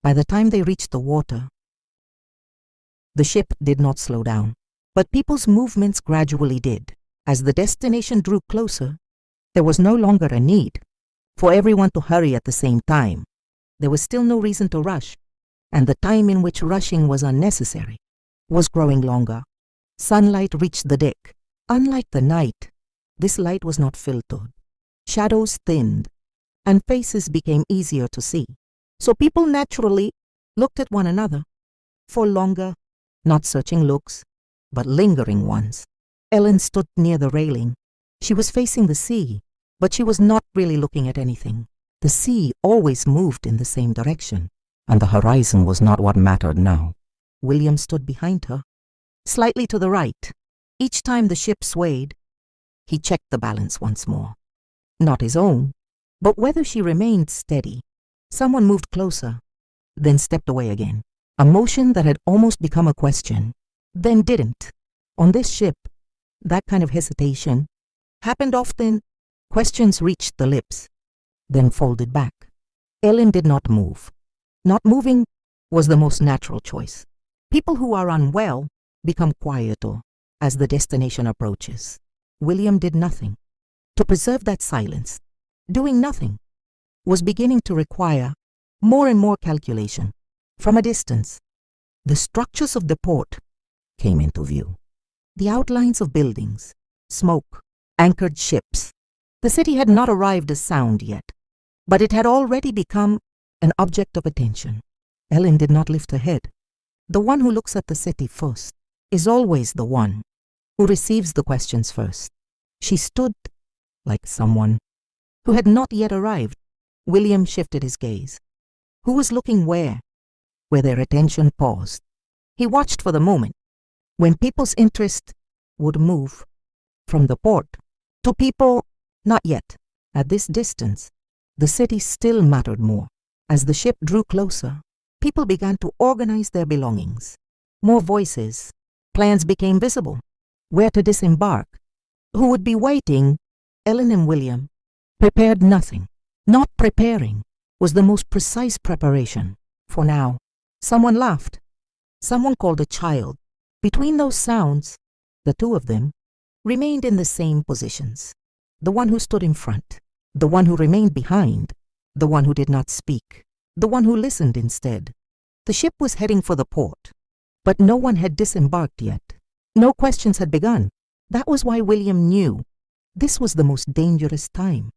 By the time they reached the water, the ship did not slow down, but people's movements gradually did. As the destination drew closer, there was no longer a need for everyone to hurry at the same time. There was still no reason to rush, and the time in which rushing was unnecessary was growing longer. Sunlight reached the deck. Unlike the night, this light was not filtered. Shadows thinned, and faces became easier to see. So people naturally looked at one another for longer, not searching looks, but lingering ones. Ellen stood near the railing. She was facing the sea, but she was not really looking at anything. The sea always moved in the same direction, and the horizon was not what mattered now. William stood behind her, slightly to the right. Each time the ship swayed, he checked the balance once more. Not his own, but whether she remained steady. Someone moved closer, then stepped away again. A motion that had almost become a question, then didn't. On this ship, that kind of hesitation happened often. Questions reached the lips, then folded back. Ellen did not move. Not moving was the most natural choice. People who are unwell become quieter as the destination approaches. William did nothing. To preserve that silence, doing nothing, was beginning to require more and more calculation. From a distance, the structures of the port came into view. The outlines of buildings, smoke, anchored ships. The city had not arrived as sound yet, but it had already become an object of attention. Ellen did not lift her head. The one who looks at the city first is always the one who receives the questions first. She stood like someone who had not yet arrived. William shifted his gaze. Who was looking where? Where their attention paused. He watched for the moment when people's interest would move from the port to people not yet. At this distance, the city still mattered more. As the ship drew closer, people began to organize their belongings. More voices, plans became visible. Where to disembark? Who would be waiting? Ellen and William prepared nothing. Not preparing was the most precise preparation. For now, someone laughed. Someone called a child. Between those sounds, the two of them remained in the same positions. The one who stood in front, the one who remained behind, the one who did not speak, the one who listened instead. The ship was heading for the port, but no one had disembarked yet. No questions had begun. That was why William knew this was the most dangerous time.